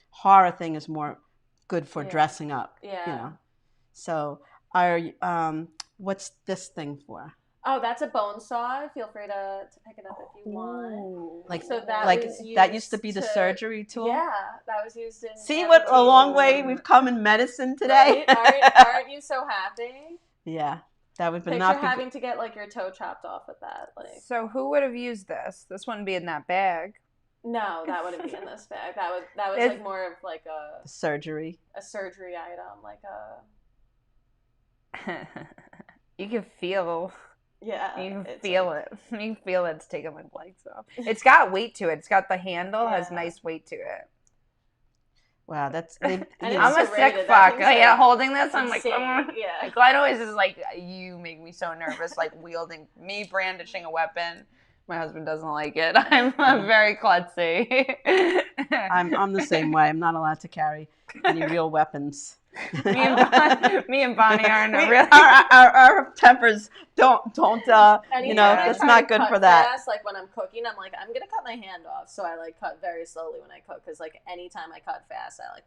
horror thing is more good for Yeah. dressing up. Yeah. You know. So what's this thing for? Oh, that's a bone saw. Feel free to pick it up if you want. Ooh. Like So that like was that used to be the to- surgery tool. Yeah, that was used in. See what a long way amputation. we've come in medicine today. Right? Aren't you so happy? Yeah, that would Picture not be. having to get like your toe chopped off with that. Like, So who would have used this? This wouldn't be in that bag. no, that wouldn't be in this bag. That was It's- like more of like Surgery. a surgery item, like a You can feel. yeah. You can it's feel like- it. You can feel it's taking my legs off. It's got weight to it. It's got the handle. Has Yeah. nice weight to it. Wow, that's. And I'm it's a serrated. sick That fuck. thing's, Yeah, like, holding this, I'm like, insane. oh. Yeah. Like, Glenn always is like, you make me so nervous, like wielding me brandishing a weapon. My husband doesn't like it. I'm very klutzy. I'm the same way. I'm not allowed to carry any real weapons. me and Bonnie aren't We- really. our tempers don't Anytime you know, I that's try not to good cut for that. fast, like when I'm cooking, I'm like, I'm gonna cut my hand off, so I like cut very slowly when I cook, because like anytime I cut fast, I like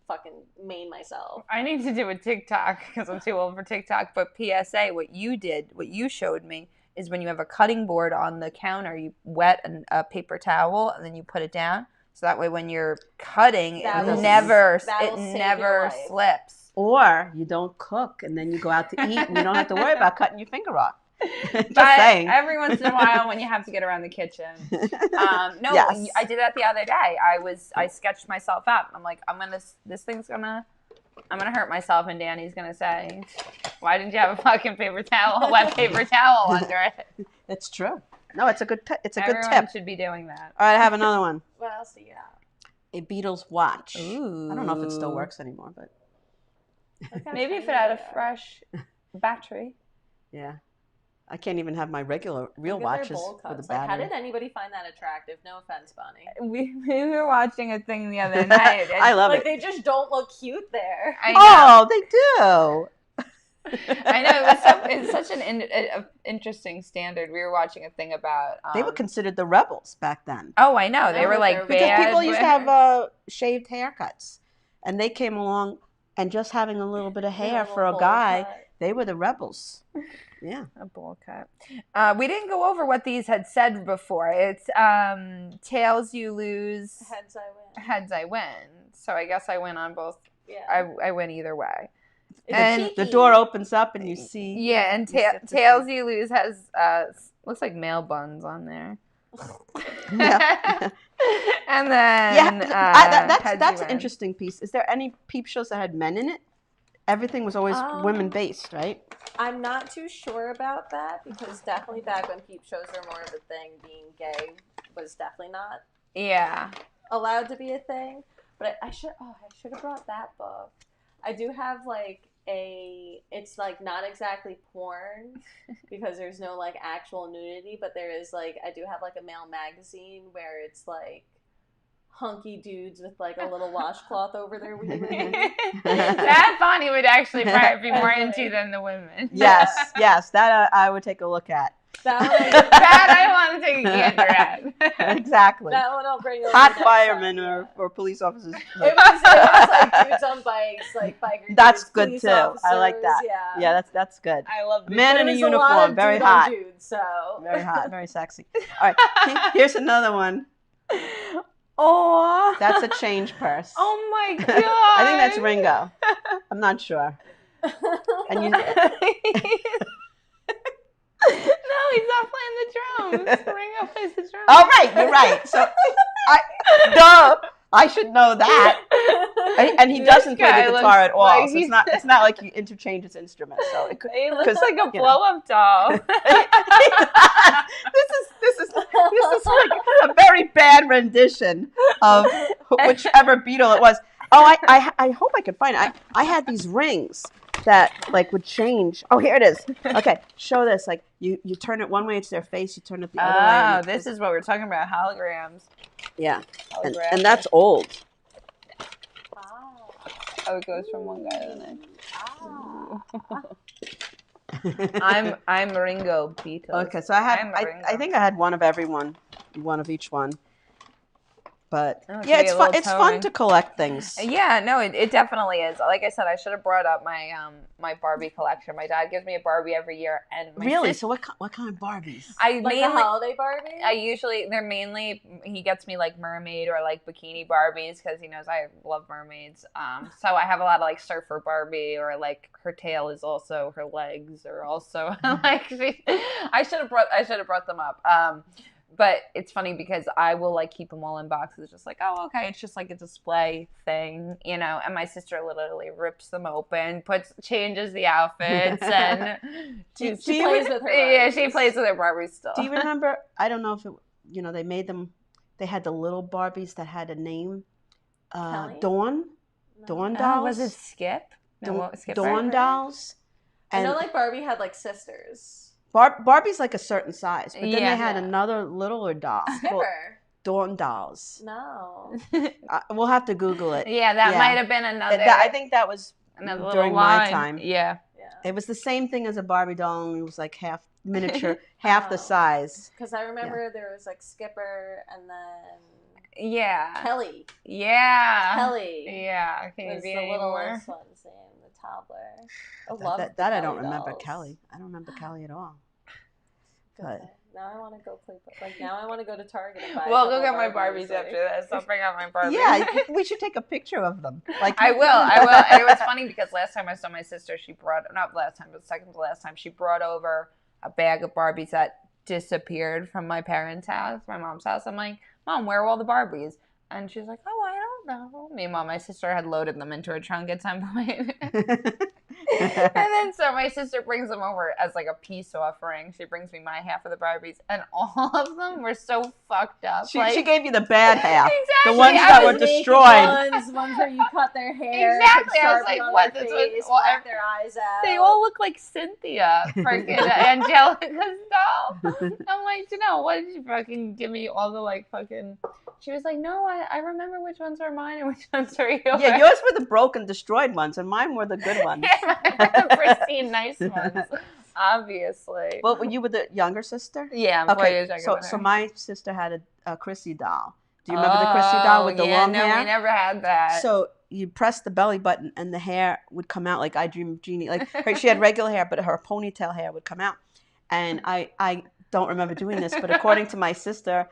fucking maim myself. I need to do a TikTok because I'm too old for TikTok. But PSA, what you showed me is when you have a cutting board on the counter, you wet a paper towel and then you put it down. So that way, when you're cutting, That'll it never save your life. slips. Or you don't cook and then you go out to eat and you don't have to worry about cutting your finger off. Just But saying. every once in a while, when you have to get around the kitchen, no, Yes. I did that the other day. I sketched myself out. I'm like, I'm gonna hurt myself, and Dani's gonna say, "Why didn't you have a fucking a wet paper towel under it?" It's true. No, it's a good tip. Everyone Tip. should be doing that. All right, I have another one. What else do you have? A Beatles watch. Ooh. I don't know if it still works anymore, but Look how Maybe if it tiny had a they are. fresh battery. yeah. I can't even have my real Look at their watches bowl with a cuts. Like, how battery. did anybody find that attractive? No offense, Bonnie. We were watching a thing the other night. and- I love Like it. they just don't look cute there. I know. Oh, they do. I know. It's such an interesting standard. We were watching a thing about. They were considered the rebels back then. Oh, I know. I They know were that like they're- Because bad people used to women. have shaved haircuts. And they came along and just having a little bit of hair for a Bowl guy, cut. they were the rebels. Yeah. A bowl cut. We didn't go over what these had said before. It's tails you lose, Heads I win. heads I win. So I guess I win on both. Yeah. I win either way. It's And The cheeky. door opens up and you see. Yeah, and You sit to tails see. you lose has looks like male buns on there. Yeah. And then Yeah, heads that's you an win. interesting piece. Is there any peep shows that had men in it? Everything was always women based, right? I'm not too sure about that, because definitely back when peep shows were more of a thing, being gay was definitely not Yeah. allowed to be a thing. But I should have brought that book. I do have like it's like not exactly porn because there's no like actual nudity, but there is like, I do have like a male magazine where it's like hunky dudes with like a little washcloth over their wiener. That Bonnie would actually probably be more Totally. into than the women. Yes, that I would take a look at. That one, That I want to take a gander at. Exactly. that one I'll bring over Hot next firemen time, or police officers. It was like dudes on bikes, like biker That's dudes, good police too. I like officers, that. Yeah, Yeah, that's good. I love A man in a There was lot uniform, of very dude on hot. dudes, so Very hot, very sexy. All right, here's another one. Oh, That's a change purse. Oh my god! I think that's Ringo. I'm not sure. And you, No, he's not playing the drums. Ringo plays the drums. oh right, you're right. So I should know that. And he This doesn't play guy the looks guitar at all. like So it's not like he interchanges instruments. So it could, He looks 'cause, like a you know. blow-up doll. this is like a very bad rendition of whichever Beatle it was. Oh, I hope I could find it. I had these rings that like would change. Oh, here it is. Okay, show this. Like you turn it one way, it's their face. You turn it the other way. Oh, and this is what we're talking about, holograms. yeah, and Holographic. that's old. Oh, it goes from one guy to the next. Ah. I'm Ringo Beatles. Okay, so I I'm had Ringo. I think I had one of everyone, one of each one. But Oh, it yeah, could be it's a fun. little It's fun toy. to collect things. Yeah, no, it definitely is. Like I said, I should have brought up my my Barbie collection. My dad gives me a Barbie every year, and my Really? sis- So what kind of Barbies? I Like mainly the holiday Barbie? they're mainly he gets me like mermaid or like bikini Barbies because he knows I love mermaids. So I have a lot of like surfer Barbie or like her tail is also her legs or also like I should have brought them up. But it's funny because I will like keep them all in boxes, just like, oh, okay, it's just like a display thing, you know. And my sister literally rips them open, changes the outfits, and She plays with her Barbies. Yeah, she plays with her Barbies still. Do you remember? I don't know if it. They made them. They had the little Barbies that had a name. Kelly? Dawn. No. Dawn dolls. Was it Skip? No, what was Skip? Dawn Barbie? dolls. I know And like Barbie had like sisters. Barbie's like a certain size, but then Yeah. they had another littler doll. called Skipper. Dawn dolls. No. We'll have to Google it. Yeah, that might have been another. I think that was another little during my line. time. Yeah. Yeah. It was the same thing as a Barbie doll, and it was like half miniature, half the size. Because I remember there was like Skipper and then Yeah. Kelly. Yeah. Kelly. Yeah. Can you Was be the any littlest more? one's name, the toddler. I love That I Kelly don't remember dolls. Kelly. I don't remember Kelly at all. Good. But Now I want to go play. Like now I want to go to Target and buy. Well, a go couple get my Barbies like- after this. I'll bring out my Barbies. yeah, we should take a picture of them. Like I will. And it was funny because last time I saw my sister, not last time, but second to last time, she brought over a bag of Barbies that disappeared from my parents' house, my mom's house. I'm like, Mom, where are all the Barbies? And she's like, oh, I don't know. Meanwhile, my sister had loaded them into her trunk at some point. And then so my sister brings them over as like a peace offering. She brings me my half of the Barbies, and all of them were so fucked up. She gave you the bad half. Exactly. The ones I that was were destroyed. Ones where you cut their hair. Exactly. put I was Sharpie like, on what? their This was- face, well, black their eyes out. They all look like Cynthia, freaking Angelica's doll. I'm like, what did you fucking give me all the like fucking? She was like, no, I remember which ones are mine and which ones are yours. Yeah, yours were the broken, destroyed ones, and mine were the good ones. The pristine, nice ones, obviously. Well, were you with the younger sister? Yeah, I'm 4 years younger than her. So my sister had a Chrissy doll. Do you remember the Chrissy doll with the long hair? No, we never had that. So you press the belly button, and the hair would come out like I Dream of Jeannie. Like she had regular hair, but her ponytail hair would come out. And I don't remember doing this, but according to my sister,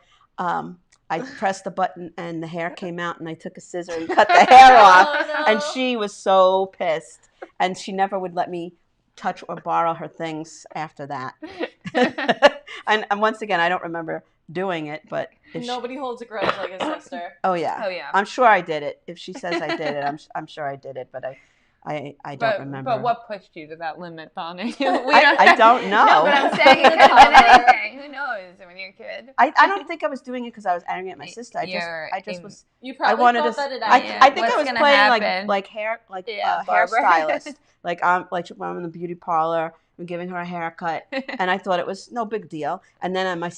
I pressed the button and the hair came out, and I took a scissor and cut the hair off. no. And she was so pissed, and she never would let me touch or borrow her things after that. And once again, I don't remember doing it, but if Nobody holds a grudge like a sister. oh yeah, Oh, yeah. I'm sure I did it. If she says I did it, I'm sure I did it, but I don't remember. But what pushed you to that limit, Bonnie? I don't know. No, but I'm saying it could have been anything. Who knows when you're a kid? I don't think I was doing it because I was angry at my sister. I just was. You I probably wanted thought to. that it I happened. think I What's was gonna playing happen? like Barbara. hairstylist. like when I'm in the beauty parlor and giving her a haircut, and I thought it was no big deal. And then my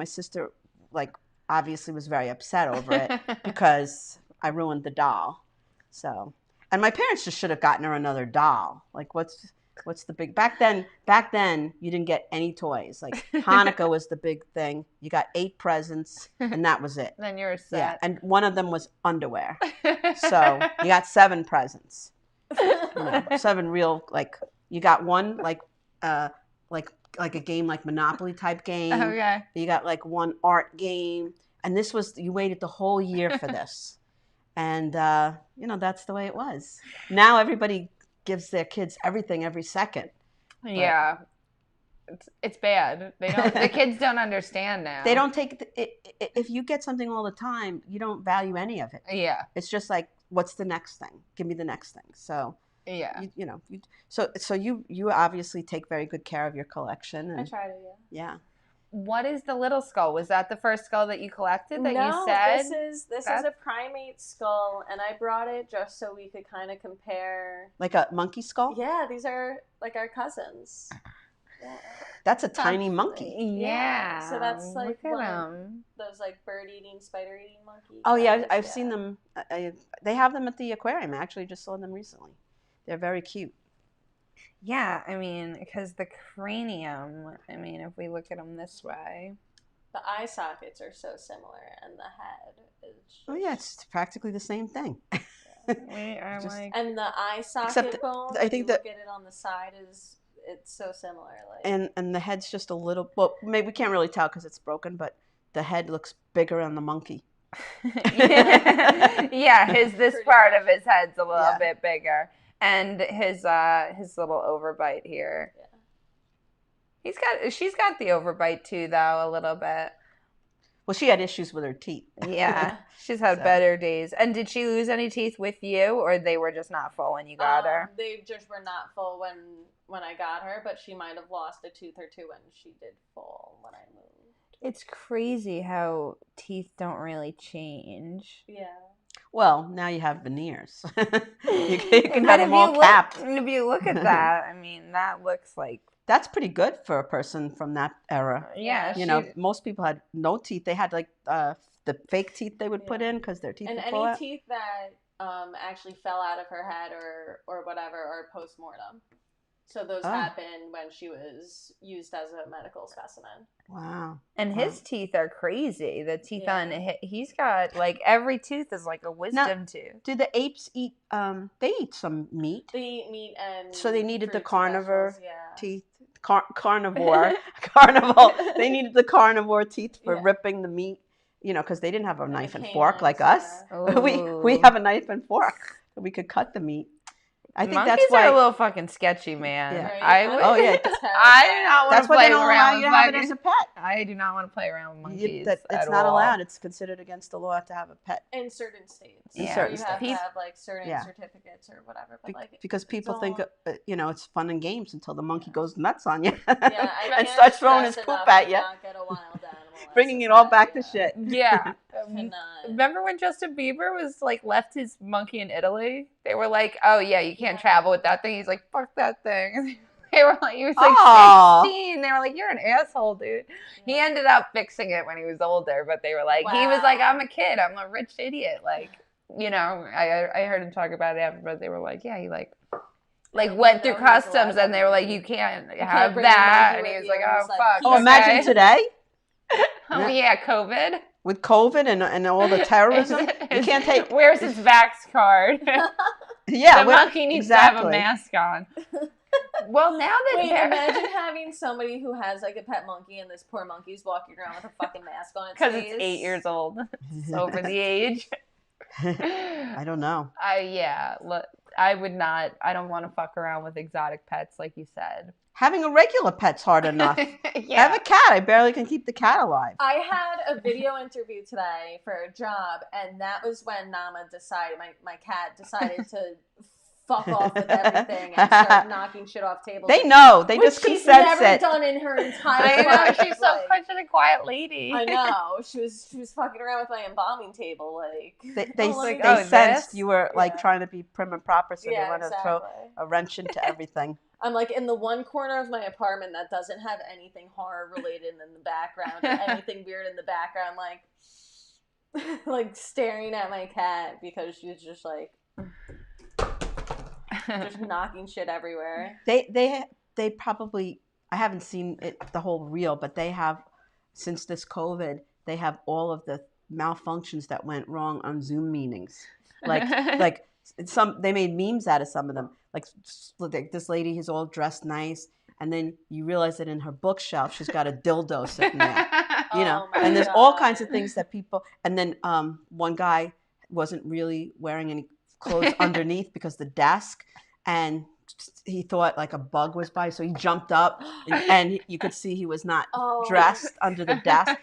sister obviously was very upset over it because I ruined the doll. So, and my parents just should have gotten her another doll. Like what's the big back then you didn't get any toys. Like Hanukkah was the big thing. You got 8 presents and that was it. Then you're set. Yeah, and one of them was underwear. So you got 7 presents. 7 real you got one like a game like Monopoly type game. Okay. You got one art game, and this was you waited the whole year for this, and that's the way it was. Now everybody gives their kids everything every second. Yeah. It's bad. The kids don't understand now. They don't take if you get something all the time, you don't value any of it. Yeah. It's just like, what's the next thing? Give me the next thing. So Yeah. So you obviously take very good care of your collection. And, I try to, yeah. What is the little skull? Was that the first skull that you collected that no, you said? this is a primate skull, and I brought it just so we could kind of compare. Like a monkey skull? Yeah, these are like our cousins. Yeah. That's a tiny monkey. Yeah. So that's like Look at one of him. those like bird-eating, spider-eating monkeys. Oh yeah, I've seen them. They have them at the aquarium. I actually just saw them recently. They're very cute. Yeah, I mean, because the cranium, if we look at them this way, The eye sockets are so similar, and the head is. Oh yeah, it's practically the same thing. Wait, I'm Just- like, And the eye socket Except bone, I if think you that- look at it on the side, it's so similar. Like and the head's just a little. Well, maybe we can't really tell because it's broken, but the head looks bigger on the monkey. yeah, this Pretty part much. of his head's a little Yeah. bit bigger, and his little overbite here. Yeah. She's got the overbite too, though, a little bit. Well, she had issues with her teeth. Yeah, she's had So- better days. And did she lose any teeth with you, or they were just not full when you got her? They just were not full when I got her, but she might have lost a tooth or two when she did full when I moved. It's crazy how teeth don't really change. Yeah. Well, now you have veneers. you can But have them all capped. If you look at that, I mean, that looks like That's pretty good for a person from that era. yeah. You know, most people had no teeth. They had like the fake teeth they would put in because their teeth And would fall any out. teeth that actually fell out of her head or whatever are post mortem. So those Oh. happened when she was used as a medical specimen. Wow. And his teeth are crazy. The teeth Yeah. on he's got like every tooth is like a wisdom tooth. Do the apes eat? They eat some meat. They eat meat and So they needed the fruits and carnivore vegetables, yeah. teeth. Carnivore. Carnival. They needed the carnivore teeth for Yeah. ripping the meat. You know, because they didn't have a And knife the and fork like canines, us. yeah. we Ooh. have a knife and fork. We could cut the meat. I think Monkeys that's why. are a little fucking sketchy, man. Yeah. Right? I would, Oh, yeah. I do not want That's to why play they don't allow around you with to have it monkeys. as a pet. I do not want to play around with monkeys. It's at not all. allowed. It's considered against the law to have a pet. In certain states. In So certain you have states. to have like certain Yeah. certificates or whatever. But like Because people all- think it's fun and games until the monkey goes nuts on you yeah, I and can't starts throwing his stress poop enough at to you, not get a wild animal as bringing a it all pet, back yeah. to shit. Yeah. Cannot. Remember when Justin Bieber was like left his monkey in Italy? They were like, "Oh yeah, you can't travel with that thing." He's like, "Fuck that thing." They were like, he was like Aw. 16. They were like, "You're an asshole, dude." He ended up fixing it when he was older, but they were like, he was like, Wow. "I'm a kid. I'm a rich idiot." Like, you know, I heard him talk about it after, but they were like, "Yeah, he like went through know he was customs," alive. and they were like, "You can't have bring the that," monkey and he with was you. like, And "Oh it's like, fuck." keep Oh, it imagine okay." today Oh yeah, COVID. with COVID and all the terrorism. You can't take. Where's his vax card? Yeah, the well, monkey needs to have a exactly. mask on. Well, now that Wait, imagine having somebody who has like a pet monkey and this poor monkey's walking around with a fucking mask on its because face. it's 8 years old, it's over the age. I don't know. I would not. I don't want to fuck around with exotic pets, like you said. Having a regular pet's hard enough. I have a cat. I barely can keep the cat alive. I had a video interview today for a job, and that was when Nama decided, my cat decided to fuck off with everything and start knocking shit off tables. They know. They Which just she's can sense never it. done in her entire I know life. she's so like, such a quiet lady. I know. She was fucking around with my embalming table, like They oh, let me like, they oh, go. sensed this? you were like Yeah. trying to be prim and proper, so they Yeah, wanted to exactly. throw a wrench into everything. I'm like in the one corner of my apartment that doesn't have anything horror related in the background or anything weird in the background, like staring at my cat because she's just like just knocking shit everywhere. They probably, I haven't seen it the whole reel, but they have, since this COVID, they have all of the malfunctions that went wrong on Zoom meetings. Like they made memes out of some of them. Like this lady is all dressed nice, and then you realize that in her bookshelf she's got a dildo sitting there. You know, Oh my and there's all God. kinds of things that people. And then one guy wasn't really wearing any clothes underneath because the desk, and he thought like a bug was by, so he jumped up, and you could see he was not Oh. dressed under the desk.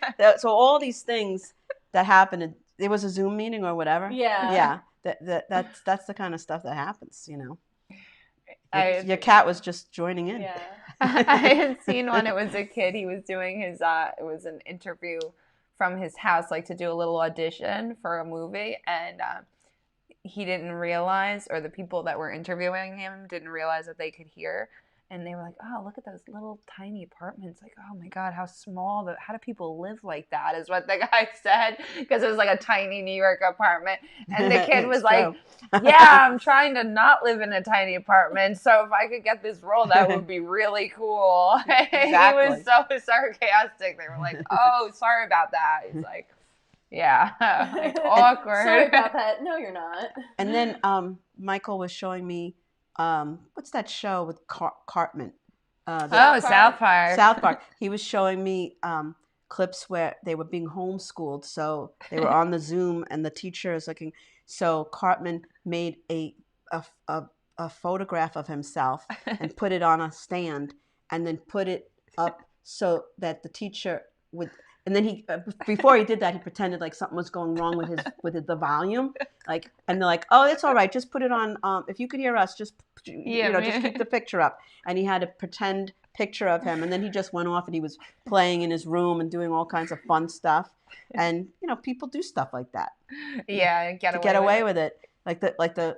So all these things that happened. It was a Zoom meeting or whatever. Yeah. That's the kind of stuff that happens. You know, I- your cat was just joining in. Yeah. I had seen when it was a kid. He was doing his. It was an interview from his house, like to do a little audition for a movie, and he didn't realize, or the people that were interviewing him didn't realize that they could hear, and they were like, oh, look at those little tiny apartments. Like, oh my God, how small. How do people live like that is what the guy said, because it was like a tiny New York apartment. And the kid was like, yeah, I'm trying to not live in a tiny apartment. So if I could get this role, that would be really cool. Exactly. He was so sarcastic. They were like, oh, sorry about that. He's like, yeah, like awkward. Sorry about that. No, you're not. And then Michael was showing me, what's that show with Cartman? South Park. South Park. He was showing me clips where they were being homeschooled. So they were on the Zoom and the teacher is looking. So Cartman made a photograph of himself and put it on a stand and then put it up so that the teacher would. And then he, before he did that, he pretended like something was going wrong with the volume, like, and they're like, "Oh, it's all right. Just put it on. If you could hear us, just just keep the picture up." And he had a pretend picture of him, and then he just went off and he was playing in his room and doing all kinds of fun stuff. And people do stuff like that. Yeah, get away with it. Like the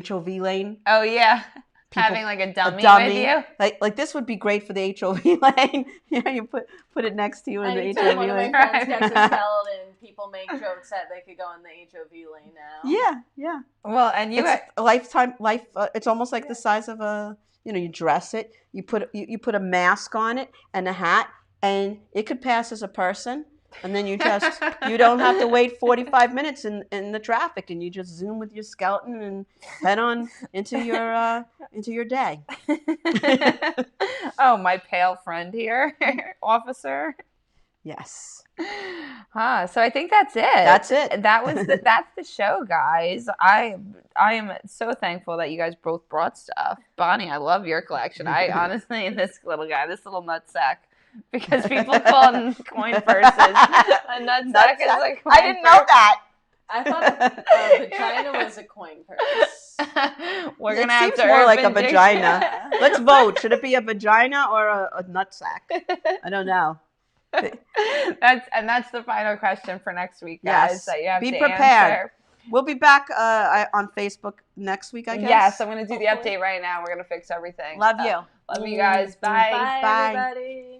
HOV lane. Oh yeah. People, having like a dummy with you, like this would be great for the HOV lane. You put it next to you in the HOV one lane. of my friends gets expelled, and people make jokes that they could go in the HOV lane now. Yeah. Well, and it's a lifetime. It's almost like the size of a. You dress it. You put a mask on it and a hat, and it could pass as a person. And then you don't have to wait 45 minutes in the traffic, and you just zoom with your skeleton and head on into your day. Oh, my pale friend here, officer. Yes. So I think that's it. That's it. That's the show, guys. I am so thankful that you guys both brought stuff. Bonnie, I love your collection. I honestly, this little nutsack. Because people call them coin purses. A nutsack is a coin I didn't know that. I thought a vagina was a coin purse. We're going to have to more like a vagina. Let's vote. Should it be a vagina or a nutsack? I don't know. That's the final question for next week, guys. Yes. That you have be to prepared. Answer. We'll be back on Facebook next week, I guess. Yes, I'm going to do the update right now. We're going to fix everything. Love you. Love you guys. Bye. Bye, everybody.